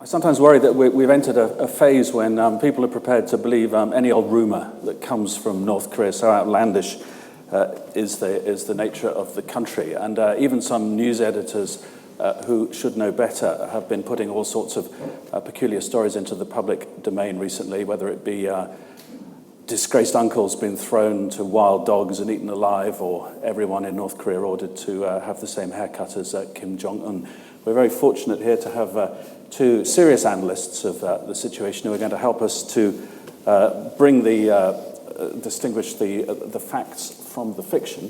I sometimes worry that we've entered a phase when people are prepared to believe any old rumor that comes from North Korea. So outlandish is the nature of the country. And even some news editors who should know better have been putting all sorts of peculiar stories into the public domain recently, whether it be disgraced uncle's been thrown to wild dogs and eaten alive, or everyone in North Korea ordered to have the same haircut as Kim Jong-un. We're very fortunate here to have two serious analysts of the situation who are going to help us to distinguish the facts from the fiction.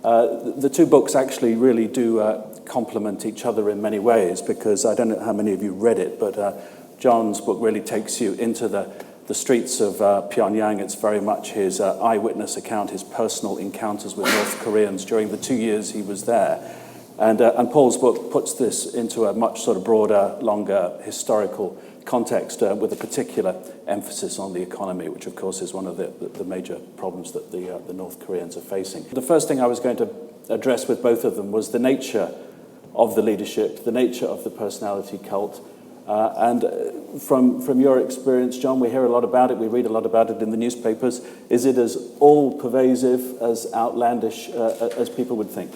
The two books actually really do complement each other in many ways, because I don't know how many of you read it, but John's book really takes you into the streets of Pyongyang. It's very much his eyewitness account, his personal encounters with North Koreans during the 2 years he was there. And Paul's book puts this into a much sort of broader, longer historical context with a particular emphasis on the economy, which of course is one of the major problems that the North Koreans are facing. The first thing I was going to address with both of them was the nature of the leadership, the nature of the personality cult. And from your experience, John, we hear a lot about it, we read a lot about it in the newspapers. Is it as all-pervasive, as outlandish as people would think?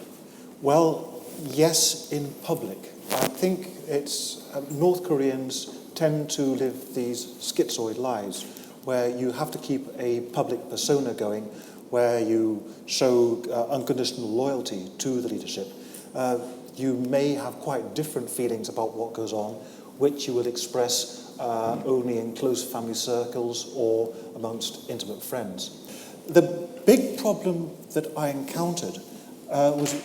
Well, yes, in public. I think it's North Koreans tend to live these schizoid lives where you have to keep a public persona going, where you show unconditional loyalty to the leadership. You may have quite different feelings about what goes on, which you will express only in close family circles or amongst intimate friends. The big problem that I encountered was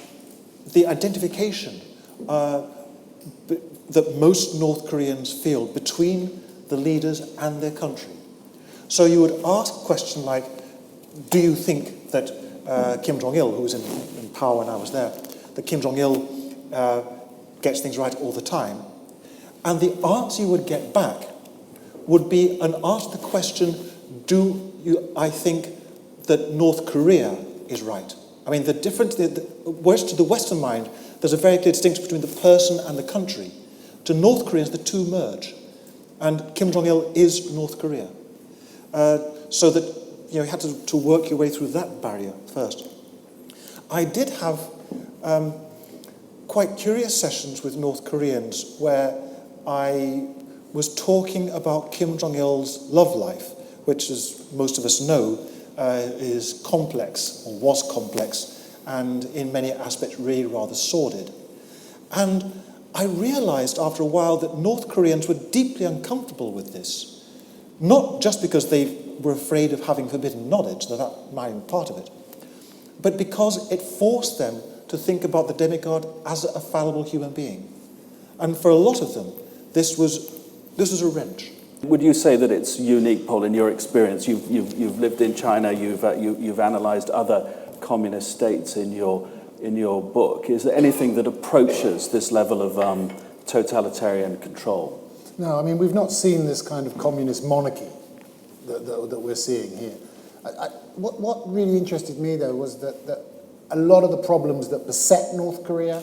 the identification that most North Koreans feel between the leaders and their country. So you would ask a question like, do you think that Kim Jong-il, who was in power when I was there, that Kim Jong-il gets things right all the time? And the answer you would get back would be an answer to the question, I think that North Korea is right? I mean, the difference, to the Western mind, there's a very clear distinction between the person and the country. To North Koreans, the two merge. And Kim Jong-il is North Korea. So that, you had to work your way through that barrier first. I did have quite curious sessions with North Koreans where I was talking about Kim Jong-il's love life, which, as most of us know, is complex, or was complex, and in many aspects really rather sordid. And I realized after a while that North Koreans were deeply uncomfortable with this, not just because they were afraid of having forbidden knowledge, though that might be part of it, but because it forced them to think about the demigod as a fallible human being. And for a lot of them, this was a wrench. Would you say that it's unique, Paul, in your experience? You've lived in China, you've analysed other communist states in your book. Is there anything that approaches this level of totalitarian control? No, I mean, we've not seen this kind of communist monarchy that we're seeing here. What really interested me, though, was that a lot of the problems that beset North Korea,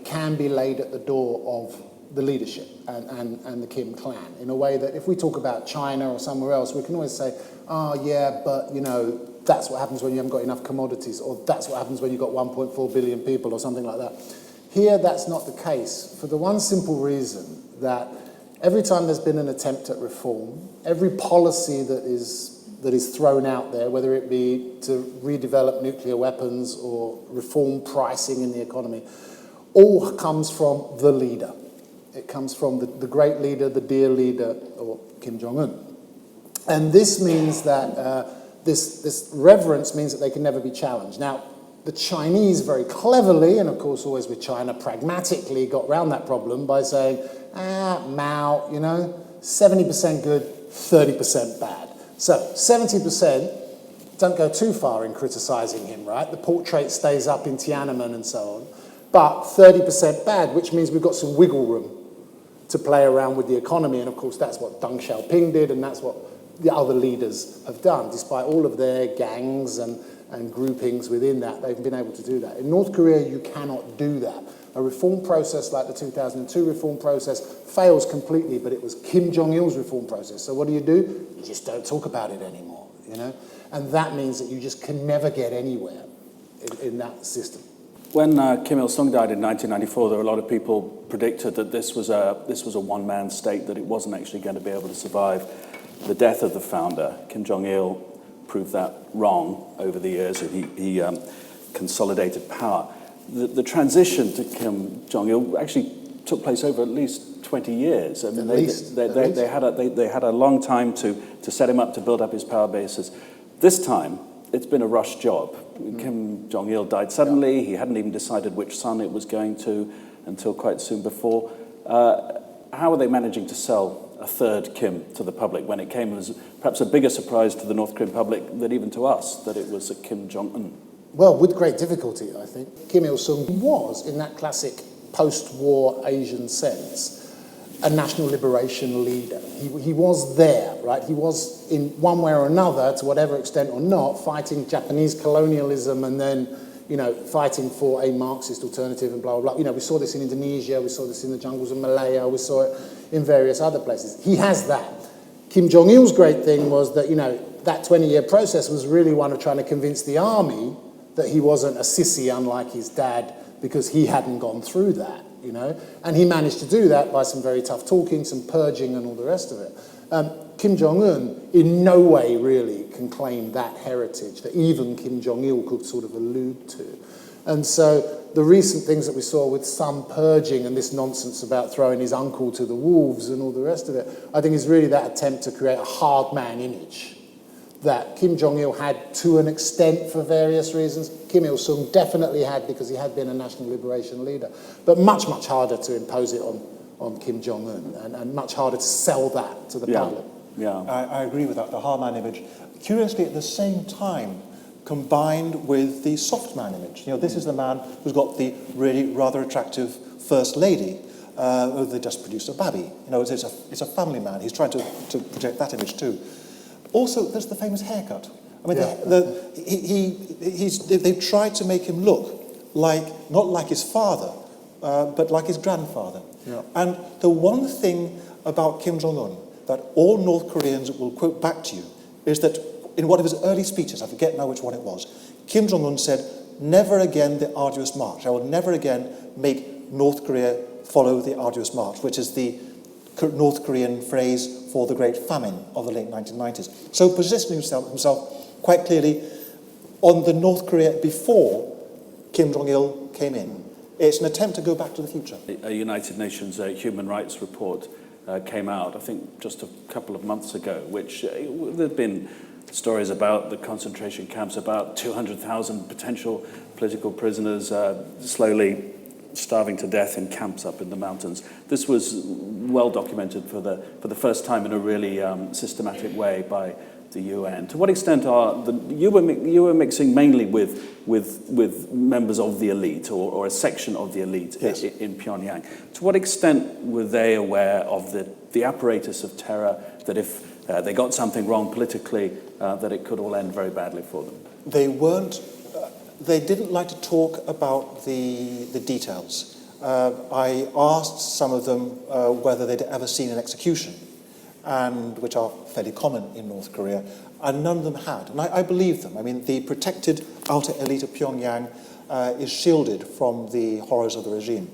can be laid at the door of the leadership and the Kim clan, in a way that if we talk about China or somewhere else, we can always say, but that's what happens when you haven't got enough commodities, or that's what happens when you've got 1.4 billion people, or something like that. Here, that's not the case, for the one simple reason that every time there's been an attempt at reform, every policy that is thrown out there, whether it be to redevelop nuclear weapons or reform pricing in the economy, all comes from the leader. It comes from the great leader, the dear leader, or Kim Jong-un. And this means that this reverence means that they can never be challenged. Now, the Chinese very cleverly, and of course always with China pragmatically, got around that problem by saying, Mao, 70% good, 30% bad. So 70%, don't go too far in criticising him, right? The portrait stays up in Tiananmen and so on. But 30% bad, which means we've got some wiggle room to play around with the economy. And of course, that's what Deng Xiaoping did, and that's what the other leaders have done. Despite all of their gangs and groupings within that, they've been able to do that. In North Korea, you cannot do that. a reform process like the 2002 reform process fails completely, but it was Kim Jong-il's reform process. So what do? You just don't talk about it anymore, you know? And that means that you just can never get anywhere in that system. When Kim Ilsung died in 1994, there were a lot of people predicted that this was a one-man state, that it wasn't actually going to be able to survive the death of the founder. Kim Jong-il proved that wrong over the years, and he consolidated power. The transition to Kim Jong-il actually took place over at least 20 years. I mean, they had a long time to set him up, to build up his power bases. This time, it's been a rush job. Kim Jong-il died suddenly. He hadn't even decided which son it was going to until quite soon before. How are they managing to sell a third Kim to the public when it came as perhaps a bigger surprise to the North Korean public than even to us, that it was a Kim Jong-un? Well, with great difficulty, I think. Kim Il-sung was, in that classic post-war Asian sense, a national liberation leader. He was there, right? He was, in one way or another, to whatever extent or not, fighting Japanese colonialism and then, you know, fighting for a Marxist alternative and blah, blah, blah. You know, we saw this in Indonesia, we saw this in the jungles of Malaya, we saw it in various other places. He has that. Kim Jong-il's great thing was that, you know, that 20-year process was really one of trying to convince the army that he wasn't a sissy unlike his dad, because he hadn't gone through that, you know. And he managed to do that by some very tough talking, some purging and all the rest of it. Kim Jong-un in no way really can claim that heritage that even Kim Jong-il could sort of allude to. And so the recent things that we saw with some purging and this nonsense about throwing his uncle to the wolves and all the rest of it, I think is really that attempt to create a hard man image that Kim Jong-il had to an extent for various reasons. Kim Il-sung definitely had, because he had been a national liberation leader, but much, much harder to impose it on Kim Jong-un and much harder to sell that to the public. Yeah. I agree with that, the hard man image. Curiously, at the same time, combined with the soft man image. You know, this is the man who's got the really rather attractive first lady. They just produced a baby. You know, it's a family man. He's trying to project that image too. Also, there's the famous haircut. I mean, they've tried to make him look like, not like his father, but like his grandfather. Yeah. And the one thing about Kim Jong-un that all North Koreans will quote back to you is that in one of his early speeches, I forget now which one it was, Kim Jong-un said, "Never again the arduous march. I will never again make North Korea follow the arduous march," which is the North Korean phrase for the Great Famine of the late 1990s. So positioning himself quite clearly on the North Korea before Kim Jong-il came in. It's an attempt to go back to the future. A United Nations human rights report came out, I think, just a couple of months ago, which there have been stories about the concentration camps, about 200,000 potential political prisoners slowly starving to death in camps up in the mountains. This was well documented for the first time in a really systematic way by the UN. To what extent are you were mixing mainly with members of the elite or a section of the elite? Yes. in Pyongyang? To what extent were they aware of the apparatus of terror, that if they got something wrong politically, that it could all end very badly for them? They weren't. They didn't like to talk about the details. I asked some of them whether they'd ever seen an execution, and which are fairly common in North Korea, and none of them had. And I believe them. I mean, the protected outer elite of Pyongyang is shielded from the horrors of the regime.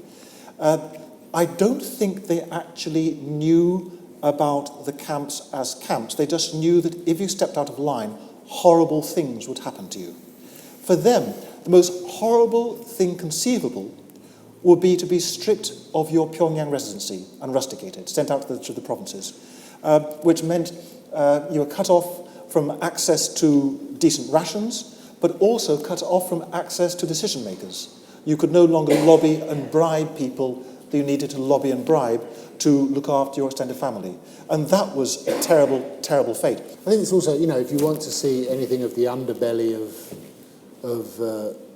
I don't think they actually knew about the camps as camps. They just knew that if you stepped out of line, horrible things would happen to you. For them, the most horrible thing conceivable would be to be stripped of your Pyongyang residency and rusticated, sent out to the provinces, which meant you were cut off from access to decent rations, but also cut off from access to decision makers. You could no longer lobby and bribe people that you needed to lobby and bribe to look after your extended family. And that was a terrible, terrible fate. I think it's also, you know, if you want to see anything of the underbelly of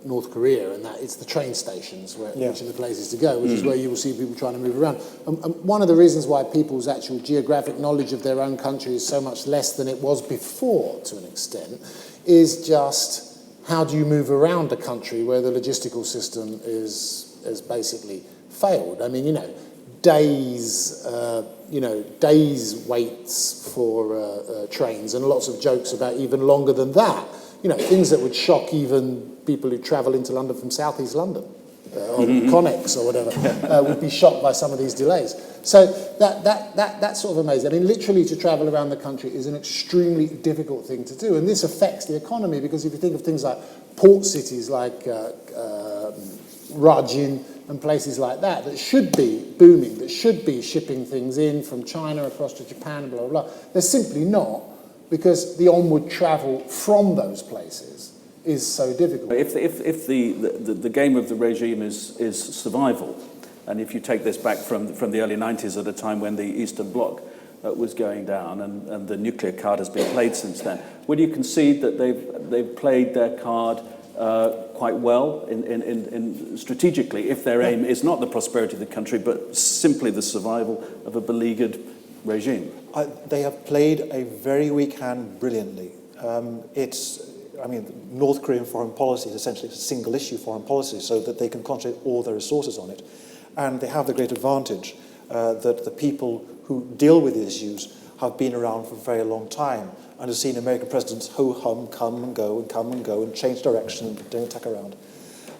North Korea, and that it's the train stations, which are the places to go, which is where you will see people trying to move around. And one of the reasons why people's actual geographic knowledge of their own country is so much less than it was before, to an extent, is just how do you move around a country where the logistical system has basically failed? I mean, days waits for trains, and lots of jokes about even longer than that. Things that would shock even people who travel into London from southeast London, on Connex or whatever, would be shocked by some of these delays. So that's sort of amazing. I mean, literally to travel around the country is an extremely difficult thing to do, and this affects the economy, because if you think of things like port cities like Rajin and places like that should be booming, that should be shipping things in from China across to Japan and blah, blah, blah. They're simply not, because the onward travel from those places is so difficult. If the game of the regime is survival, and if you take this back from the early 90s, at a time when the Eastern Bloc was going down, and the nuclear card has been played since then, would you concede that they've played their card quite well in strategically, if their aim is not the prosperity of the country, but simply the survival of a beleaguered regime? They have played a very weak hand brilliantly. North Korean foreign policy is essentially a single-issue foreign policy, so that they can concentrate all their resources on it. And they have the great advantage that the people who deal with the issues have been around for a very long time and have seen American presidents ho-hum, come and go and change direction and don't attack around.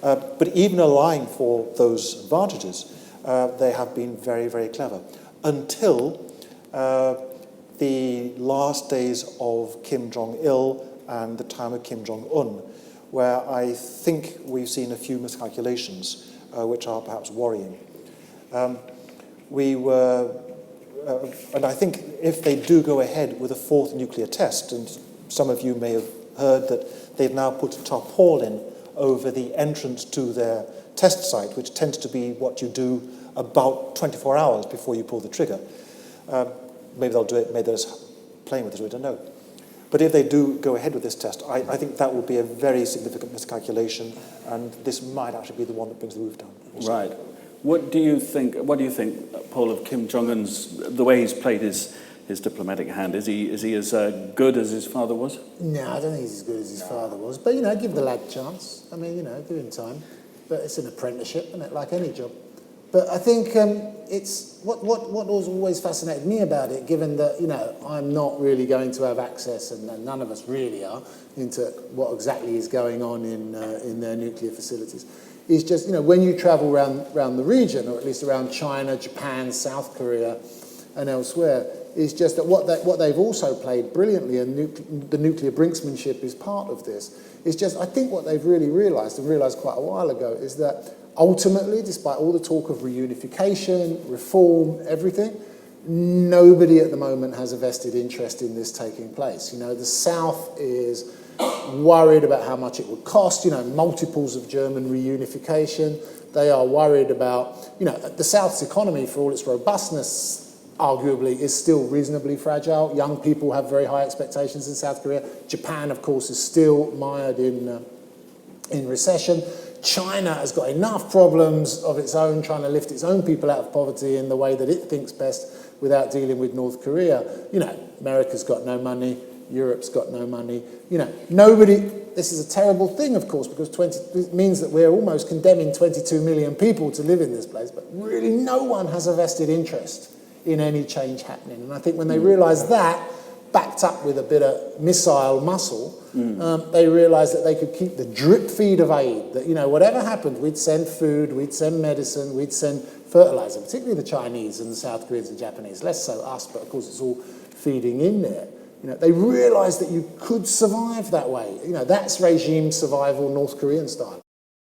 But even allowing for those advantages, they have been very, very clever. Until the last days of Kim Jong Il and the time of Kim Jong-un, where I think we've seen a few miscalculations which are perhaps worrying. And I think if they do go ahead with a fourth nuclear test, and some of you may have heard that they've now put a tarpaulin over the entrance to their test site, which tends to be what you do about 24 hours before you pull the trigger. Maybe they'll do it, maybe they're just playing with it, we don't know. But if they do go ahead with this test, I think that would be a very significant miscalculation, and this might actually be the one that brings the roof down. Right. What do you think, Paul, of Kim Jong-un's, the way he's played his diplomatic hand? Is he as good as his father was? No, I don't think he's as good as his father was. But, give the lad a chance. I mean, give him time. But it's an apprenticeship, isn't it, like any job? But I think it's what has always fascinated me about it, given that, I'm not really going to have access, and none of us really are, into what exactly is going on in their nuclear facilities, is just, when you travel around the region, or at least around China, Japan, South Korea, and elsewhere, is just that what they've also played brilliantly, and the nuclear brinksmanship is part of this, is just, I think what they've really realised, and realised quite a while ago, is that ultimately, despite all the talk of reunification, reform, everything, nobody at the moment has a vested interest in this taking place. The South is worried about how much it would cost, multiples of German reunification. They are worried about, the South's economy, for all its robustness, arguably, is still reasonably fragile. Young people have very high expectations in South Korea. Japan, of course, is still mired in recession. China has got enough problems of its own, trying to lift its own people out of poverty in the way that it thinks best without dealing with North Korea. America's got no money, Europe's got no money. Nobody, this is a terrible thing, of course, because it means that we're almost condemning 22 million people to live in this place, but really no one has a vested interest in any change happening. And I think when they realise that, backed up with a bit of missile muscle, they realised that they could keep the drip feed of aid, that, whatever happened, we'd send food, we'd send medicine, we'd send fertiliser, particularly the Chinese and the South Koreans and Japanese, less so us, but of course it's all feeding in there. They realised that you could survive that way. That's regime survival, North Korean style.